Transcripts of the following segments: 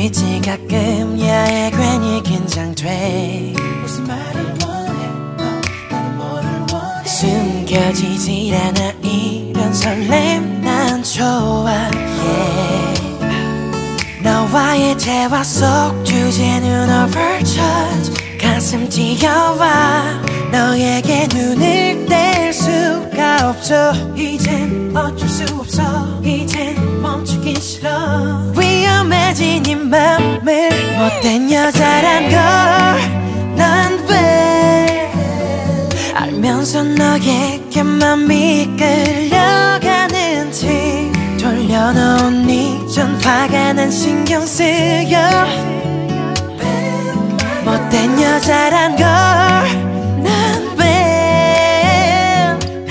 있지 가끔 야에 괜히 긴장돼 무슨 말을 원해 나는 뭐를 원해 숨겨지질 않아 이런 설렘 난 좋아 yeah. 너와의 대화 속 주제는 overcharge 가슴 뛰어와 너에게 눈을 뗄 수가 없어 이젠 어쩔 수 없어 이젠 멈추긴 싫어 위험해진 네 맘을 못된 여자란 걸 난 왜 알면서 너에게 맘이 끌려가는지 돌려놓은 네 전화가 난 신경 쓰여 못된 여자란 걸 난 왜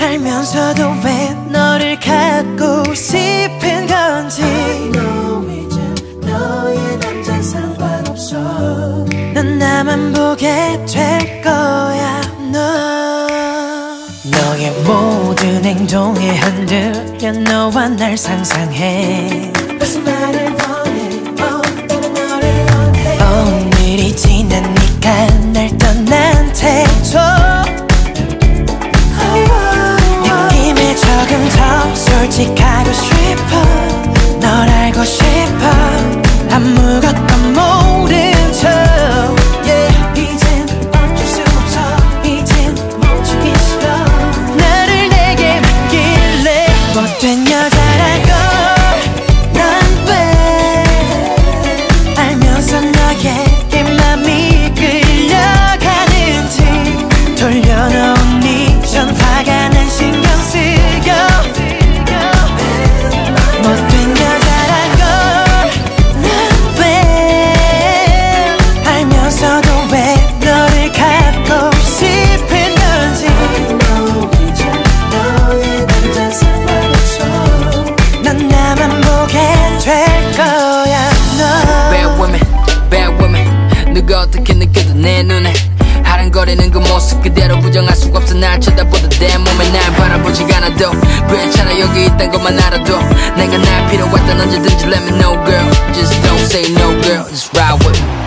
알면서도 왜 너를 갖고 싶은 건지 I know 이제 너의 남잔 상관없어 넌 나만 보게 될 거야 너의 모든 행동에 흔들려 너와 날 상상해 무슨 말을 원해 나는 너를 원해 오늘이 지나니까 날 떠난 태도 느낌에 조금 더 솔직하고 싶어 널 알고 싶어 아무것도 모른 척 yeah. 이젠 어쩔 수 없어 이젠 멈추기 싫어 나를 내게 맡길래 못된 여자란 걸 난 왜 알면서 너에게 맘이 끌려가는지 돌려놓은 네 전화가 난 신경 쓰여 못된 여자란 걸 난 왜 알면서도 왜 너를 갖고 싶은 건지 이제 너의 남잔 상관없어 넌 나만 보게 될 거야 Bad women, bad women 누가 어떻게 느껴도 내 눈에 하랑거리는 그 모습 그대로 부정할 수가 없어 날 쳐다보던 내 몸에 날 바라보지 않아도 괜찮아 여기 있단 것만 알아도 내가 날 필요할 땐 언제든지 let me know girl Just don't say no girl, just ride with me